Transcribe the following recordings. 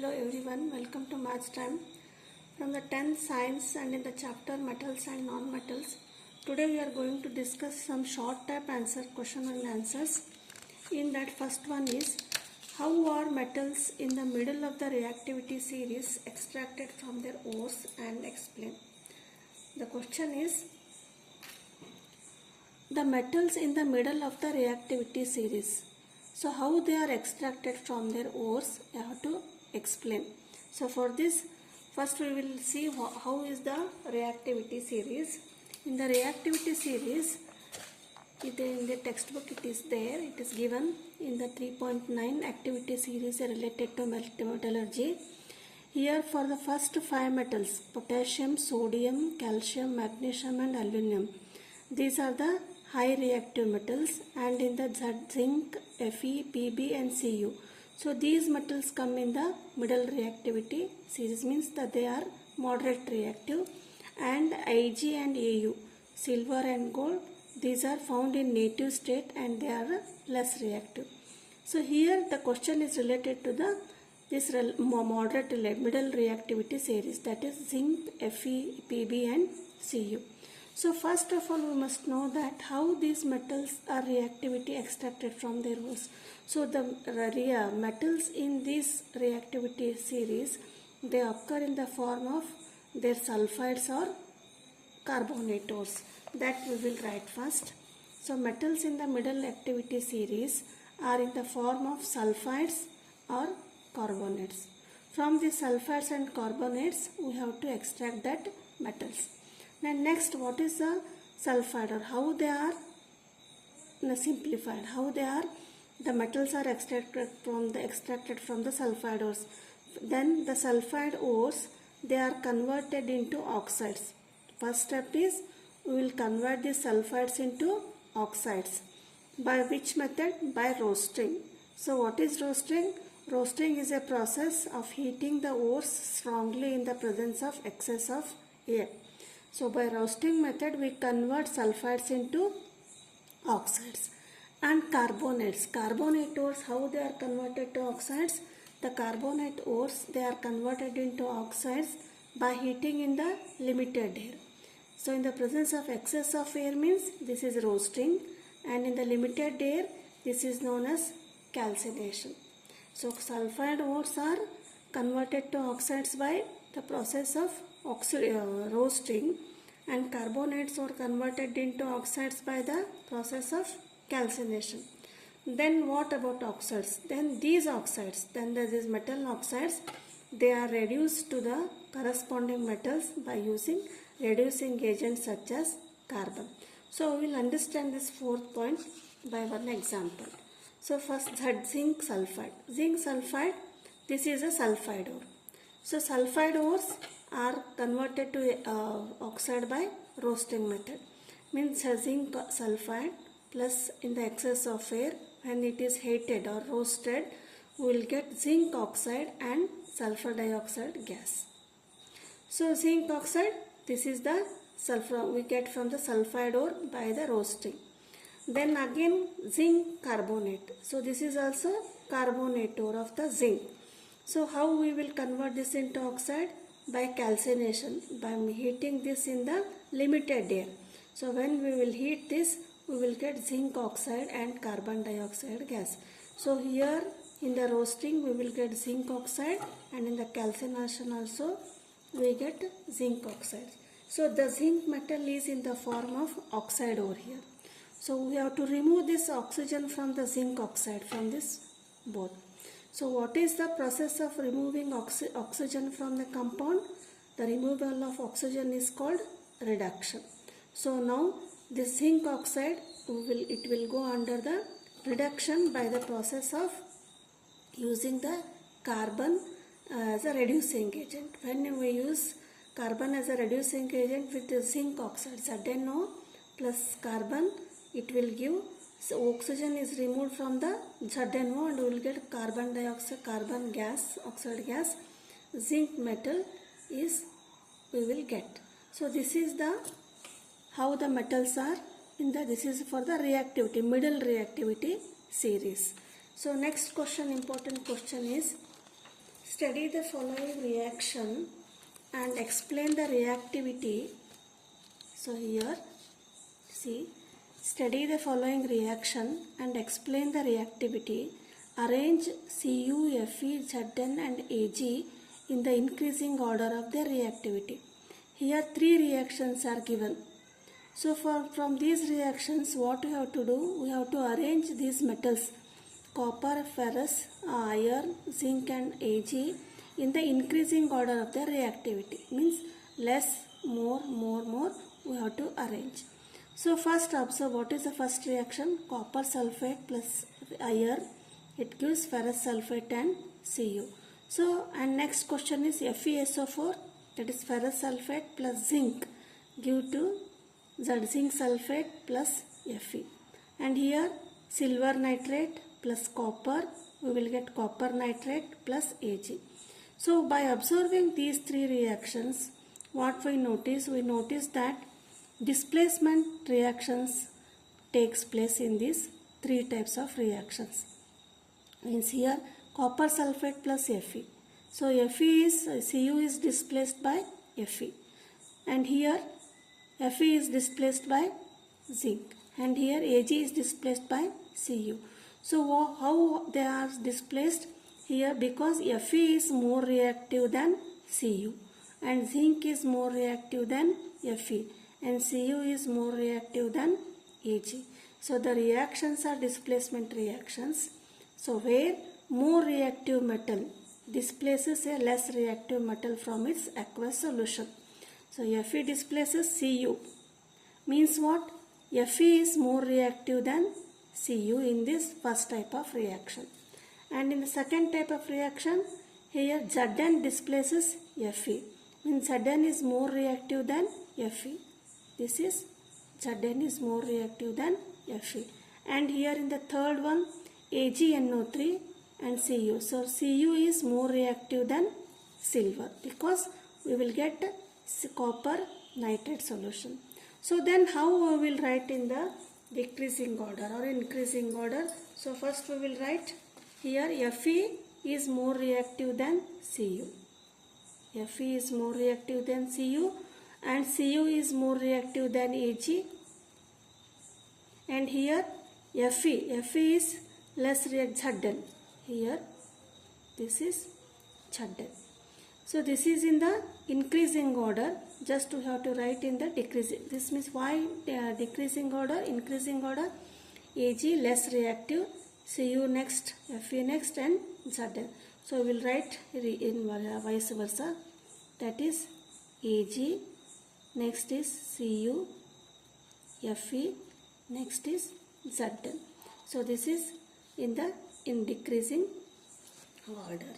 Hello everyone, welcome to Maths Time from the 10th Science and in the chapter Metals and Non-Metals. Today we are going to discuss some short type answer question and answers. In that first one is, how are metals in the middle of the reactivity series extracted from their ores, and explain. The question is, the metals in the middle of the reactivity series. So how they are extracted from their ores, I have to explain. So for this, first we will see how is the reactivity series. In the reactivity series, in the textbook it is there, it is given in the 3.9 activity series related to metallurgy. Here for the first 5 metals, potassium, sodium, calcium, magnesium and aluminum, these are the high reactive metals, and in the zinc, Fe, Pb and Cu. So these metals come in the middle reactivity series, means that they are moderate reactive, and Ig and Au, silver and gold, these are found in native state and they are less reactive. So here the question is related to this moderate middle reactivity series, that is zinc, Fe, Pb and Cu. So first of all we must know that how these metals are reactivity extracted from their ores. So the metals in this reactivity series, they occur in the form of their sulfides or carbonate ores. That we will write first. So metals in the middle activity series are in the form of sulfides or carbonates. From the sulfides and carbonates we have to extract that metals. Then next, what is the sulfide, or how they are simplified, how they are, the metals are extracted from the sulfide ores. Then the sulfide ores, they are converted into oxides. First step is, we will convert the sulfides into oxides. By which method? By roasting. So what is roasting? Roasting is a process of heating the ores strongly in the presence of excess of air. So by roasting method we convert sulfides into oxides. And carbonates, carbonate ores, how they are converted to oxides? The carbonate ores, they are converted into oxides by heating in the limited air. So in the presence of excess of air means this is roasting, and in the limited air this is known as calcination. So sulfide ores are converted to oxides by the process of roasting, and carbonates are converted into oxides by the process of calcination. Then what about oxides? Then these oxides, then there is metal oxides, they are reduced to the corresponding metals by using reducing agents such as carbon. So we will understand this fourth point by one example. So first, zinc sulfide. Zinc sulfide, this is a sulfide ore. So sulfide ores are converted to oxide by roasting method. Means zinc sulfide plus in the excess of air, when it is heated or roasted, we will get zinc oxide and sulfur dioxide gas. So zinc oxide, this is the sulfur we get from the sulfide ore by the roasting. Then again zinc carbonate. So this is also carbonate ore of the zinc. So how we will convert this into oxide? By calcination, by heating this in the limited air. So when we will heat this, we will get zinc oxide and carbon dioxide gas. So here in the roasting we will get zinc oxide, and in the calcination also we get zinc oxide. So the zinc metal is in the form of oxide ore here. So we have to remove this oxygen from the zinc oxide from this both. So what is the process of removing oxygen from the compound? The removal of oxygen is called reduction. So now this zinc oxide, it will go under the reduction by the process of using the carbon as a reducing agent. When we use carbon as a reducing agent with the zinc oxide, ZnO plus carbon, it will give, so oxygen is removed from the ZnO and we will get carbon dioxide, carbon gas, oxide gas, zinc metal is we will get. So this is the how the metals are in the, this is for the reactivity, middle reactivity series. So next question, important question is, Study the following reaction and explain the reactivity. So here, see, study the following reaction and explain the reactivity. Arrange Cu, Fe, Zn and Ag in the increasing order of their reactivity. Here 3 reactions are given. So from these reactions, what we have to do? We have to arrange these metals, copper, ferrous, iron, zinc and Ag in the increasing order of their reactivity. Means less, more, we have to arrange. So first observe what is the first reaction. Copper sulfate plus iron, it gives ferrous sulfate and Cu. So and next question is FeSO4, that is ferrous sulfate plus zinc give to zinc sulfate plus Fe. And here silver nitrate plus copper, we will get copper nitrate plus Ag. So by observing these 3 reactions, what we notice? We notice that displacement reactions takes place in these 3 types of reactions. Means here copper sulfate plus Fe. So Cu is displaced by Fe, and here Fe is displaced by zinc, and here Ag is displaced by Cu. So how they are displaced? Here because Fe is more reactive than Cu, and zinc is more reactive than Fe, and Cu is more reactive than Ag. So the reactions are displacement reactions. So where more reactive metal displaces a less reactive metal from its aqueous solution. So Fe displaces Cu. Means what? Fe is more reactive than Cu in this first type of reaction. And in the second type of reaction, here Zn displaces Fe. Means Zn is more reactive than Fe. This is Zn is more reactive than Fe. And here in the third one, AgNO3 and Cu. So Cu is more reactive than silver because we will get copper nitrate solution. So then how we will write in the decreasing order or increasing order? So first we will write here Fe is more reactive than Cu. Fe is more reactive than Cu, and Cu is more reactive than Ag. And here Fe is less reactive. Zn. Here this is Zn. So this is in the increasing order. Just we have to write in the decreasing. This means why decreasing order, increasing order. Ag less reactive, Cu next, Fe next and Zn. So we will write in vice versa. That is Ag, next is Cu, Fe, next is Zn. So this is in decreasing order.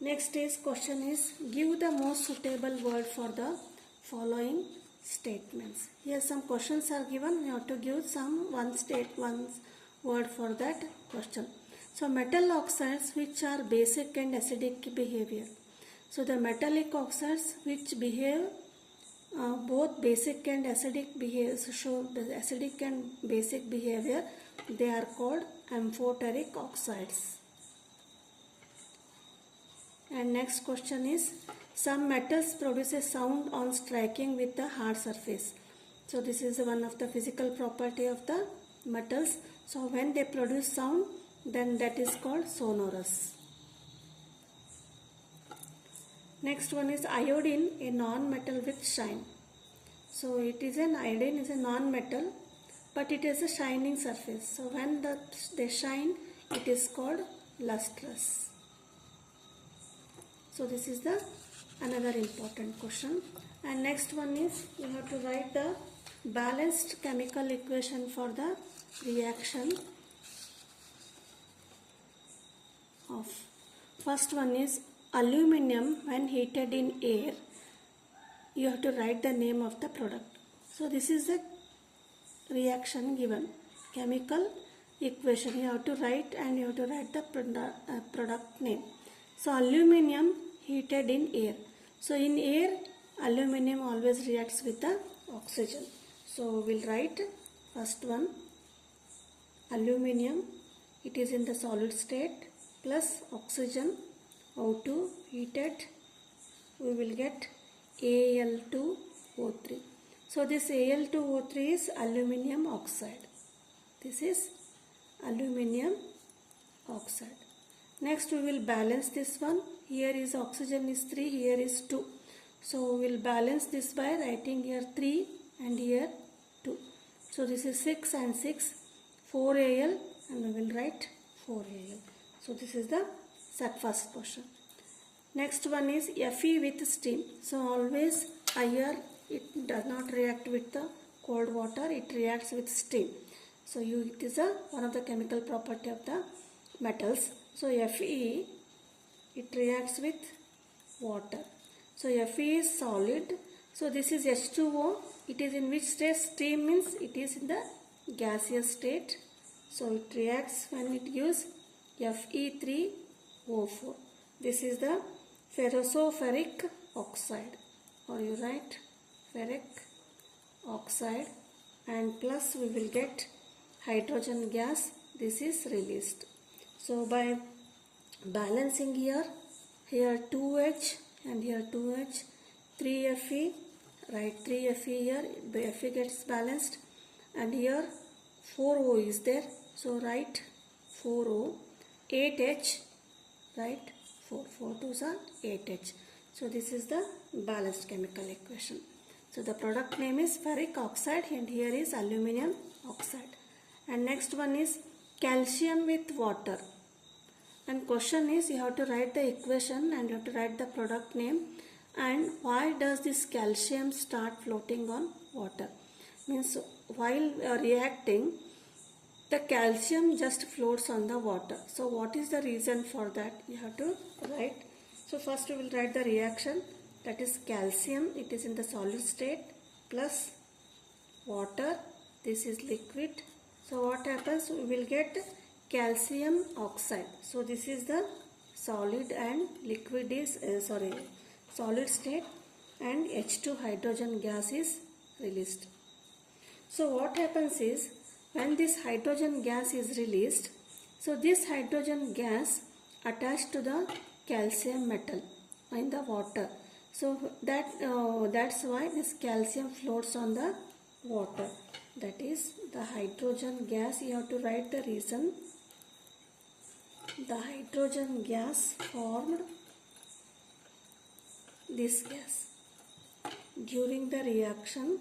Next is question is give the most suitable word for the following statements. Here some questions are given. We have to give one word for that question. So metal oxides which are basic and acidic behavior. So the metallic oxides which behave both basic and acidic behavior, show the acidic and basic behavior, they are called amphoteric oxides. And next question is some metals produce a sound on striking with the hard surface. So this is one of the physical property of the metals. So when they produce sound, then that is called sonorous. Next one is iodine, a non-metal with shine. So iodine is a non-metal, but it has a shining surface. So when they shine, it is called lustrous. So this is another important question. And next one is you have to write the balanced chemical equation for the reaction of. First one is aluminum when heated in air. You have to write the name of the product. So this is the reaction given. Chemical equation you have to write, and you have to write the product name. So aluminum heated in air. So in air, aluminum always reacts with the oxygen. So we'll write first one, aluminum, it is in the solid state plus oxygen How to heat it? We will get Al2O3. So this Al2O3 is aluminium oxide. This is aluminium oxide. Next we will balance this one. Here is oxygen is 3, here is 2. So we will balance this by writing here 3 and here 2. So this is 6 and 6, 4Al, and we will write 4Al. So this is the first question. Next one is Fe with steam. So always air, it does not react with the cold water, it reacts with steam. So it is one of the chemical property of the metals. So Fe, it reacts with water. So Fe is solid. So this is H2O. It is in which state? Steam means it is in the gaseous state. So it reacts when it gives Fe3O4. This is the ferric oxide, or you write ferric oxide, and plus we will get hydrogen gas. This is released. So by balancing here 2H and here 2H, 3Fe, write 3Fe here, the Fe gets balanced, and here 4O is there, so write 4O, 8H, write 4 2s are 8H. So this is the balanced chemical equation. So the product name is ferric oxide and here is aluminium oxide. And next one is calcium with water. And question is, you have to write the equation and you have to write the product name, and why does this calcium start floating on water. Means while reacting, the calcium just floats on the water. So what is the reason for that? You have to write. So first we will write the reaction, that is calcium, it is in the solid state, plus water, this is liquid. So what happens? We will get calcium oxide. So this is the solid and liquid is solid state, and H2 hydrogen gas is released. So what happens is, when this hydrogen gas is released, so this hydrogen gas attached to the calcium metal in the water. So that's why this calcium floats on the water. That is the hydrogen gas. You have to write the reason. The hydrogen gas formed this gas during the reaction.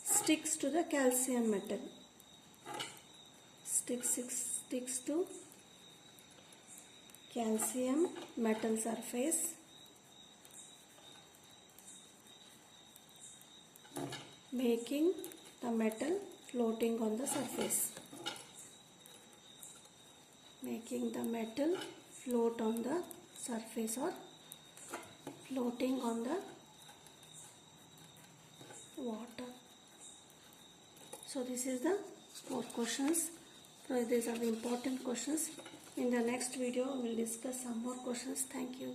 Sticks to the calcium metal. Sticks to calcium metal surface, making the metal floating on the surface. Making the metal float on the surface or floating on the water. So this is the 4 questions. So these are the important questions. In the next video we will discuss some more questions. Thank you.